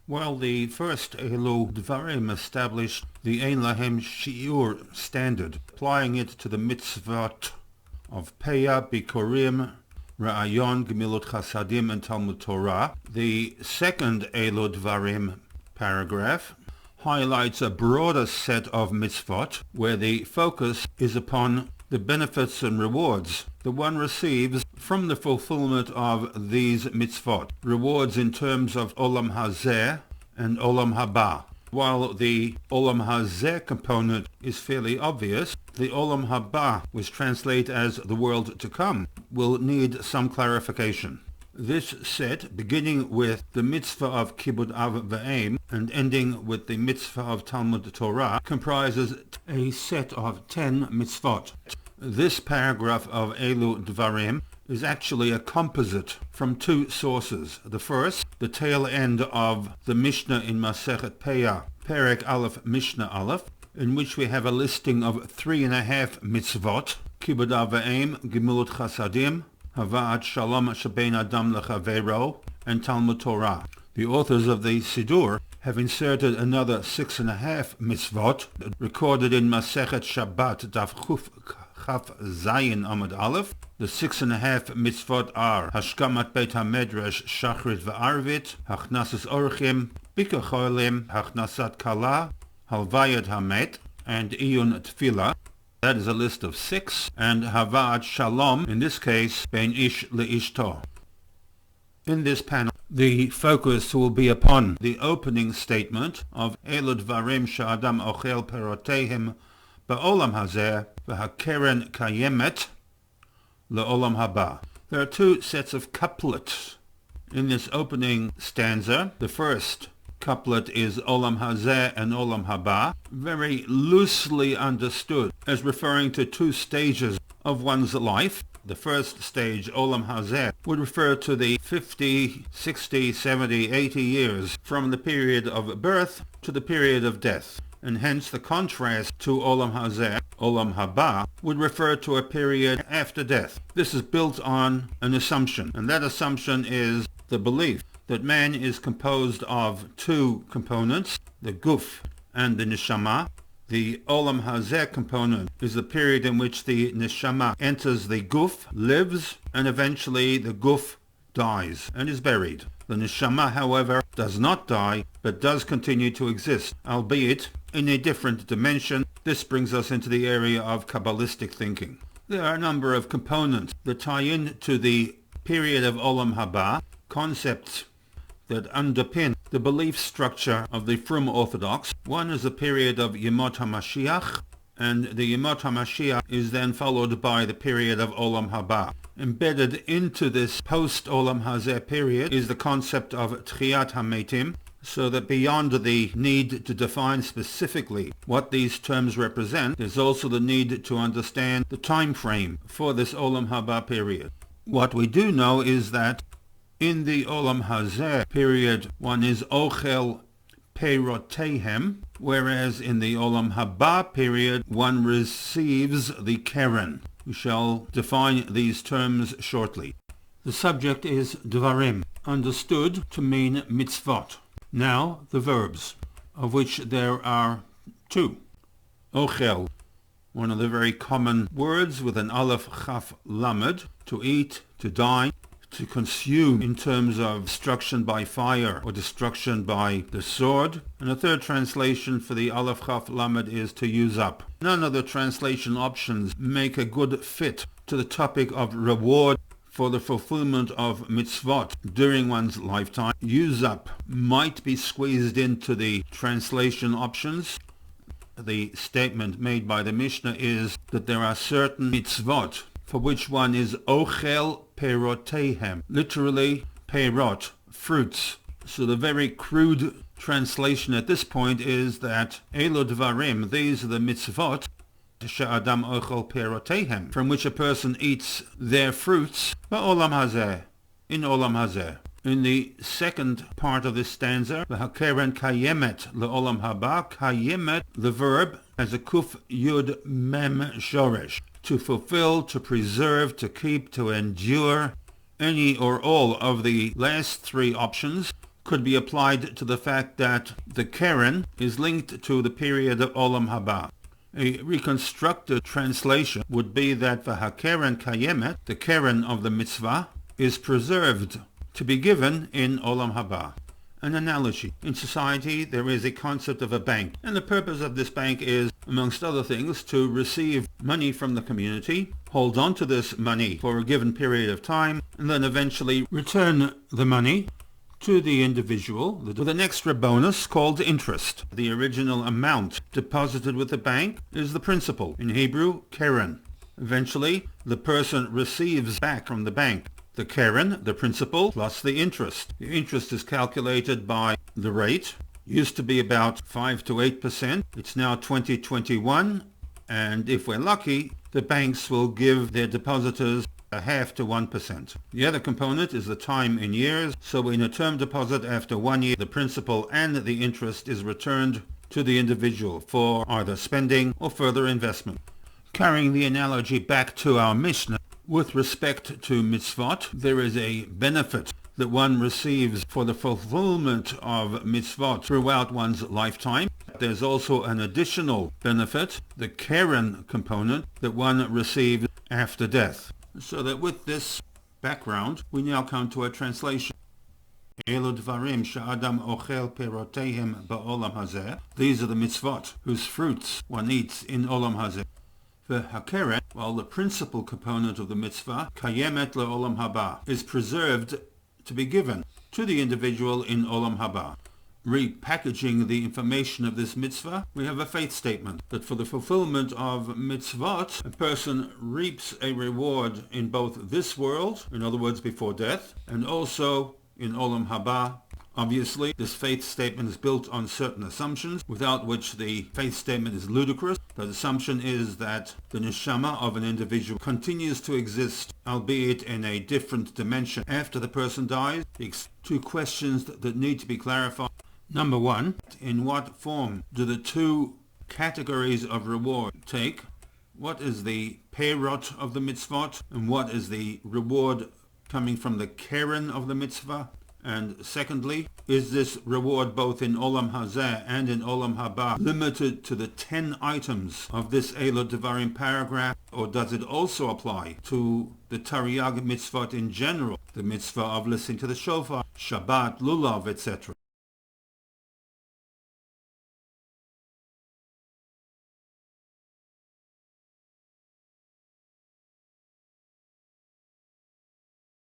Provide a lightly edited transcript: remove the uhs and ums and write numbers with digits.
While the first Elu Dvarim established the Ein Lahem Shiur standard, applying it to the mitzvot of Peah, Bikurim, Ra'ayon, Gemilut Chasadim, and Talmud Torah, the second Elu Dvarim paragraph highlights a broader set of mitzvot where the focus is upon the benefits and rewards the one receives from the fulfillment of these mitzvot, rewards in terms of Olam Hazeh and Olam Haba. While the Olam Hazeh component is fairly obvious, the Olam Haba, which translates as the world to come, will need some clarification. This set, beginning with the mitzvah of Kibud Av V'Aim and ending with the mitzvah of Talmud Torah, comprises a set of 10 mitzvot. This paragraph of Elu Dvarim is actually a composite from two sources. The first, the tail end of the Mishnah in Masechet Peah, Perek Aleph Mishnah Aleph, in which we have a listing of 3.5 mitzvot, Kibud Av V'Aim, Gemilut Chasadim, Hava'at Shalom Shebein Adam Lechavero, and Talmud Torah. The authors of the Siddur have inserted another 6.5 mitzvot, recorded in Masechet Shabbat Daf Chaf Zayin Amud Aleph. The 6.5 mitzvot are Hashkamat Beit HaMedrash Shachrit V'Arvit, Hachnasas Orchim, Bikkur Cholim, Hachnasat Kala, Halvayat Hamet, and Iyun Tefillah. That is a list of 6, and Hava'at Shalom, in this case, Ben Ish Le'ishto. In this panel, the focus will be upon the opening statement of Elu Dvarim She'adam Ochel Peroteihem Ba'olam Hazeh V'Hakeren Kayemet Le'olam Haba. There are two sets of couplets in this opening stanza. The first couplet is Olam Hazeh and Olam Haba, very loosely understood as referring to two stages of one's life. The first stage, Olam Hazeh, would refer to the 50, 60, 70, 80 years from the period of birth to the period of death, and hence the contrast to Olam Hazeh, Olam Haba, would refer to a period after death. This is built on an assumption, and that assumption is the belief that man is composed of two components, the guf and the neshama. The Olam Hazeh component is the period in which the neshama enters the guf, lives, and eventually the guf dies and is buried. The neshama, however, does not die, but does continue to exist, albeit in a different dimension. This brings us into the area of Kabbalistic thinking. There are a number of components that tie in to the period of Olam Haba, concepts that underpin the belief structure of the Frum Orthodox. One is the period of Yemot HaMashiach, and the Yemot HaMashiach is then followed by the period of Olam Haba. Embedded into this post-Olam Hazeh period is the concept of Tchiyat HaMetim, so that beyond the need to define specifically what these terms represent, there's also the need to understand the time frame for this Olam Haba period. What we do know is that in the Olam Hazeh period, one is Ochel Perotehem, whereas in the Olam Haba period, one receives the Keren. We shall define these terms shortly. The subject is Dvarim, understood to mean mitzvot. Now, the verbs, of which there are two. Ochel, one of the very common words with an Aleph Chaf Lamed, to eat, to dine, to consume in terms of destruction by fire or destruction by the sword. And a third translation for the Aleph Chaf Lamed is to use up. None of the translation options make a good fit to the topic of reward for the fulfillment of mitzvot during one's lifetime. Use up might be squeezed into the translation options. The statement made by the Mishnah is that there are certain mitzvot for which one is ochel perotehem, literally perot, fruits. So the very crude translation at this point is that Elu Dvarim, these are the mitzvot, she'adam ochel perotehem, from which a person eats their fruits, ba'olam hazeh, in olam hazeh. In the second part of this stanza, v'hakeren kayemet le'olam haba, kayemet, the verb, has a kuf yud mem shoresh, to fulfill, to preserve, to keep, to endure. Any or all of the last three options could be applied to the fact that the Keren is linked to the period of Olam Haba. A reconstructed translation would be that the HaKeren Kayemet, the Keren of the mitzvah, is preserved to be given in Olam Haba. An analogy. In society, there is a concept of a bank, and the purpose of this bank is, amongst other things, to receive money from the community, hold on to this money for a given period of time, and then eventually return the money to the individual with an extra bonus called interest. The original amount deposited with the bank is the principal, in Hebrew, Keren. Eventually, the person receives back from the bank the Keren, the principal, plus the interest. The interest is calculated by the rate. Used to be about 5 to 8%. It's now 2021. And if we're lucky, the banks will give their depositors a half to 1%. The other component is the time in years. So in a term deposit, after 1 year, the principal and the interest is returned to the individual for either spending or further investment. Carrying the analogy back to our Mishnah, with respect to mitzvot, there is a benefit that one receives for the fulfillment of mitzvot throughout one's lifetime. There's also an additional benefit, the Keren component, that one receives after death. So that with this background, we now come to a translation. Elu dvarim she'adam ochel perotehem ba'olam hazeh. These are the mitzvot whose fruits one eats in olam hazeh. The HaKeren, while the principal component of the mitzvah, Kayemet le'olam haba, is preserved to be given to the individual in olam haba. Repackaging the information of this mitzvah, we have a faith statement that for the fulfillment of mitzvot, a person reaps a reward in both this world, in other words before death, and also in olam haba. Obviously, this faith statement is built on certain assumptions, without which the faith statement is ludicrous. The assumption is that the neshama of an individual continues to exist, albeit in a different dimension, after the person dies. Two questions that need to be clarified. Number one, in what form do the two categories of reward take? What is the perot of the mitzvot, and what is the reward coming from the Keren of the mitzvah? And secondly, is this reward both in Olam Hazeh and in Olam Haba limited to the 10 items of this Elu Devarim paragraph, or does it also apply to the Tariag mitzvot in general, the mitzvah of listening to the shofar, Shabbat, Lulav, etc.?